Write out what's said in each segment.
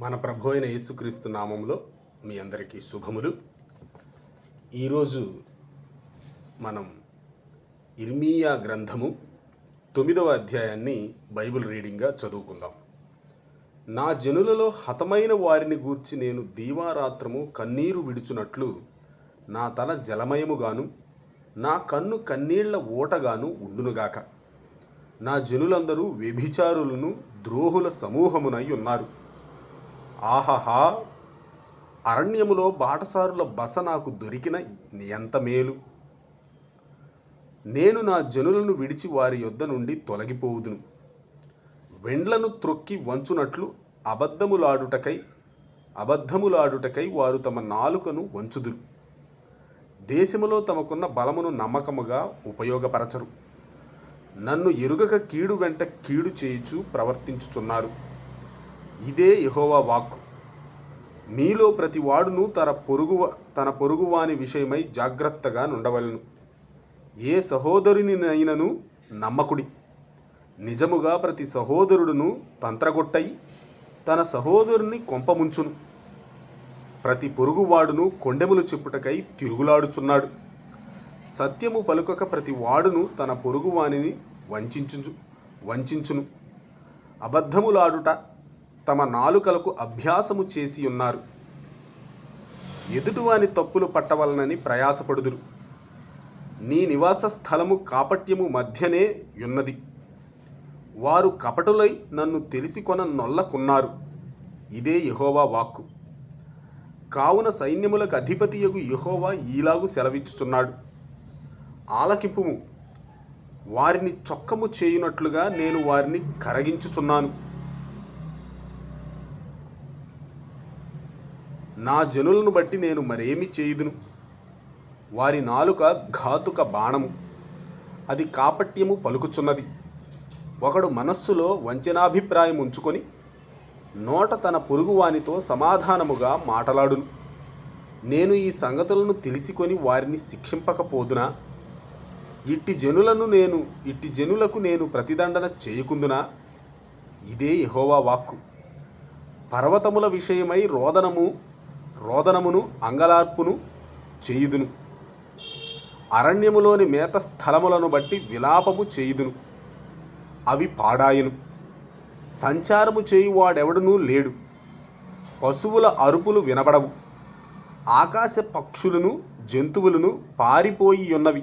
మన ప్రభు అయిన యేసుక్రీస్తు నామంలో మీ అందరికీ శుభములు. ఈరోజు మనం ఇర్మీయా గ్రంథము 9వ అధ్యాయాన్ని బైబిల్ రీడింగ్గా చదువుకుందాం. నా జనులలో హతమైన వారిని గూర్చి నేను దీవారాత్రము కన్నీరు విడుచునట్లు నా తల జలమయముగాను నా కన్ను కన్నీళ్ల ఓటగాను ఉండునుగాక. నా జనులందరూ వ్యభిచారులను ద్రోహుల సమూహమునై ఉన్నారు. ఆహహా, అరణ్యములో బాటసారుల బస నాకు దొరికిన ఎంత మేలు! నేను నా జనులను విడిచి వారి యొద్ద నుండి తొలగిపోవుదును. వెండ్లను త్రొక్కి వంచునట్లు అబద్ధములాడుటకై వారు తమ నాలుకను వంచుదురు. దేశములో తమకున్న బలమును నమ్మకముగా ఉపయోగపరచరు. నన్ను ఎరుగక కీడు వెంట కీడు చేయుచు ప్రవర్తించుచున్నారు. ఇదే యెహోవా వాక్కు. మీలో ప్రతి వాడును తన పొరుగువాని విషయమై జాగ్రత్తగా నుండవలెను. ఏ సహోదరునినైనను నమ్మకుడి. నిజముగా ప్రతి సహోదరుడును తంత్రగొట్టై తన సహోదరుని కొంపముంచును. ప్రతి పొరుగువాడును కొండెములు చెప్పుటకై తిరుగులాడుచున్నాడు. సత్యము పలుకక ప్రతి వాడును తన పొరుగువానిని వంచించును. అబద్ధములాడుట తమ నాలుకలకు అభ్యాసము చేసి ఉన్నారు. ఎదుటివాని తప్పులు పట్టవలనని ప్రయాసపడుదురు. నీ నివాస స్థలము కాపట్యము మధ్యనే యున్నది. వారు కపటులై నన్ను తెలిసికొన నొల్లకున్నారు. ఇదే యెహోవా వాక్కు. కావున సైన్యములకు అధిపతియగు యెహోవా ఈలాగు సెలవిచ్చుచున్నాడు. ఆలకింపుము. వారిని చొక్కము చేయునట్లుగా నేను వారిని కరగించుచున్నాను. నా జనులను బట్టి నేను మరేమి చేయుదును? వారి నాలుక ఘాతుక బాణము, అది కాపట్యము పలుకుచున్నది. ఒకడు మనస్సులో వంచనాభిప్రాయం ఉంచుకొని నోట తన పొరుగువానితో సమాధానముగా మాటలాడును. నేను ఈ సంగతులను తెలిసికొని వారిని శిక్షింపకపోదునా? ఇట్టి జనులకు నేను ప్రతిదండన చేయకుందునా? ఇదే యెహోవా వాక్కు. పర్వతముల విషయమై రోదనమును అంగలార్పును చేయుదును. అరణ్యములోని మేత స్థలములను బట్టి విలాపము చేయుదును. అవి పాడాయను. సంచారము చేయువాడెవడునూ లేడు. పశువుల అరుపులు వినబడవు. ఆకాశ పక్షులను జంతువులను పారిపోయి ఉన్నవి.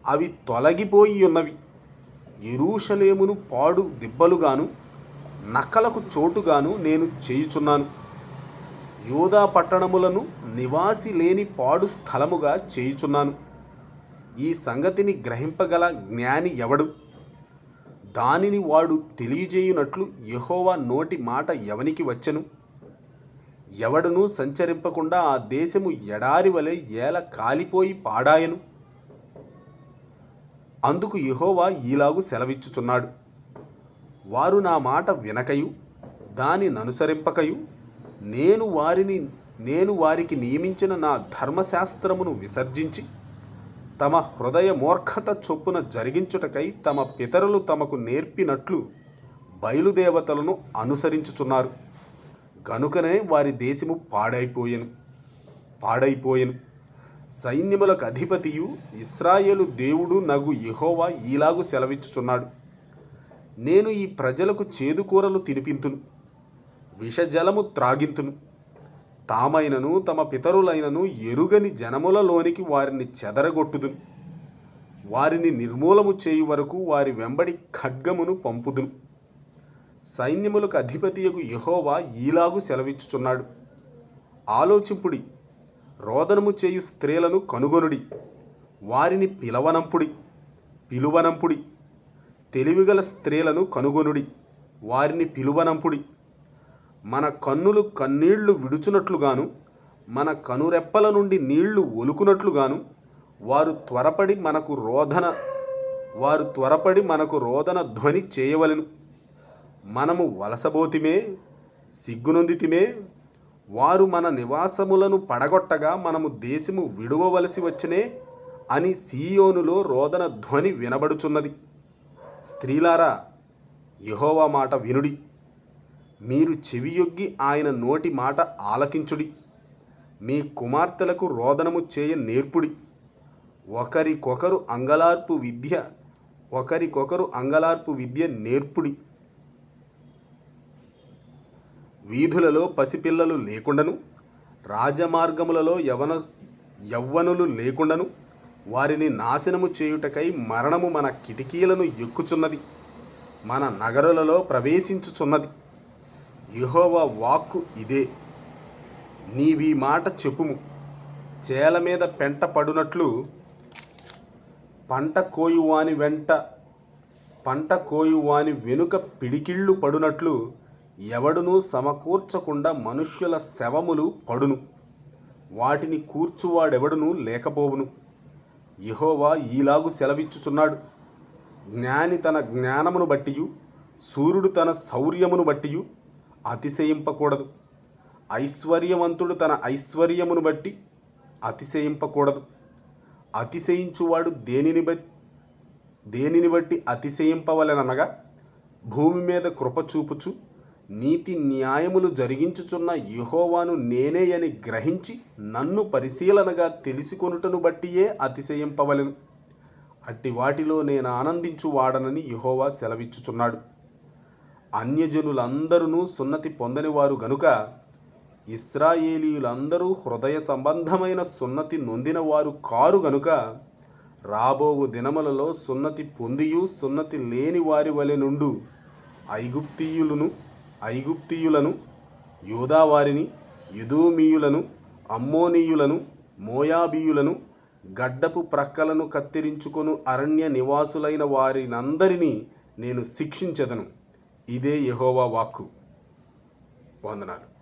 అవి తొలగిపోయి ఉన్నవి. యెరూషలేమును పాడు దిబ్బలుగాను నక్కలకు చోటుగాను నేను చేయుచున్నాను. యూదా పట్టణములను నివాసి లేని పాడు స్థలముగా చేయుచున్నాను. ఈ సంగతిని గ్రహింపగల జ్ఞాని ఎవడు? దానిని వాడు తెలియజేయునట్లు యెహోవా నోటి మాట ఎవనికి వచ్చెను? ఎవడునూ సంచరింపకుండా ఆ దేశము ఎడారి వలె ఏల కాలిపోయి పాడాయను. అందుకు యెహోవా ఈలాగు సెలవిచ్చుచున్నాడు. వారు నా మాట వినకయు దానిననుసరింపకయు నేను వారికి నియమించిన నా ధర్మశాస్త్రమును విసర్జించి తమ హృదయ మూర్ఖత చొప్పున జరిగించుటకై తమ పితరులు తమకు నేర్పినట్లు బయలుదేవతలను అనుసరించుచున్నారు. గనుకనే వారి దేశము పాడైపోయెను. సైన్యములకు అధిపతియు ఇశ్రాయేలు దేవుడు నగు యెహోవా ఈలాగు సెలవిచ్చుచున్నాడు. నేను ఈ ప్రజలకు చేదుకూరలు తినిపింతును, విషజలము త్రాగింతును. తామైనను తమ పితరులైనను ఎరుగని జనములలోనికి వారిని చెదరగొట్టుదును. వారిని నిర్మూలము చేయు వరకు వారి వెంబడి ఖడ్గమును పంపుదును. సైన్యములకు అధిపతియగు యెహోవా ఈలాగు సెలవిచ్చుచున్నాడు. ఆలోచింపుడి. రోదనము చేయు స్త్రీలను కనుగొనుడి. వారిని పిలువనంపుడి. తెలివిగల స్త్రీలను కనుగొనుడి. వారిని పిలువనంపుడి. మన కన్నులు కన్నీళ్లు విడుచునట్లుగాను మన కనురెప్పల నుండి నీళ్లు ఒలుకునట్లుగాను వారు త్వరపడి మనకు రోదన ధ్వని చేయవలెను. మనము వలసబోతిమే, సిగ్గునొందితిమే. వారు మన నివాసములను పడగొట్టగా మనము దేశము విడువవలసి వచ్చనే అని సీయోనులో రోదన ధ్వని వినబడుచున్నది. స్త్రీలారా, యెహోవా మాట వినుడి. మీరు చెవియొగ్గి ఆయన నోటి మాట ఆలకించుడి. మీ కుమార్తెలకు రోదనము చేయ నేర్పుడి. ఒకరికొకరు అంగలార్పు విద్య నేర్పుడి. వీధులలో పసిపిల్లలు లేకుండాను, రాజమార్గములలో యవ్వనులు లేకుండాను వారిని నాశనము చేయుటకై మరణము మన కిటికీలను ఎక్కుచున్నది, మన నగరులలో ప్రవేశించుచున్నది. యెహోవా వాక్కు ఇదే. నీవీ మాట చెప్పుము. చేల మీద పెంట పడునట్లు, పంట కోయువాని వెనుక పిడికిళ్ళు పడునట్లు ఎవడునూ సమకూర్చకుండా మనుష్యుల శవములు పడును. వాటిని కూర్చువాడెవడునూ లేకపోవును. యెహోవా ఈలాగు సెలవిచ్చుచున్నాడు. జ్ఞాని తన జ్ఞానమును బట్టియు, శూరుడు తన శౌర్యమును బట్టియు అతిశయింపకూడదు. ఐశ్వర్యవంతుడు తన ఐశ్వర్యమును బట్టి అతిశయింపకూడదు. అతిశయించువాడు దేనిని బట్టి అతిశయింపవలెననగా, భూమి మీద కృప చూపుచు నీతి న్యాయములు జరిగించుచున్న యెహోవాను నేనే అని గ్రహించి నన్ను పరిశీలనగా తెలుసుకొనుటను బట్టియే అతిశయింపవలెను. అట్టి వాటిలో నేను ఆనందించువాడనని యెహోవా సెలవిచ్చుచున్నాడు. అన్యజనులందరూ సున్నతి పొందని గనుక ఇశ్రాయేలీయులందరూ హృదయ సంబంధమైన సున్నతి నొందినవారు కారు గనుక రాబోవు దినములలో సున్నతి పొందియు సున్నతి లేని వారి వలె నుండు ఐగుప్తీయులను, యూదావారిని, ఎదోమీయులను, అమ్మోనీయులను, మోయాబీయులను, గడ్డపు ప్రక్కలను కత్తిరించుకొను అరణ్య నివాసులైన వారినందరినీ నేను శిక్షించెదను. ఇదే యెహోవా వాక్కు. వందనాలు.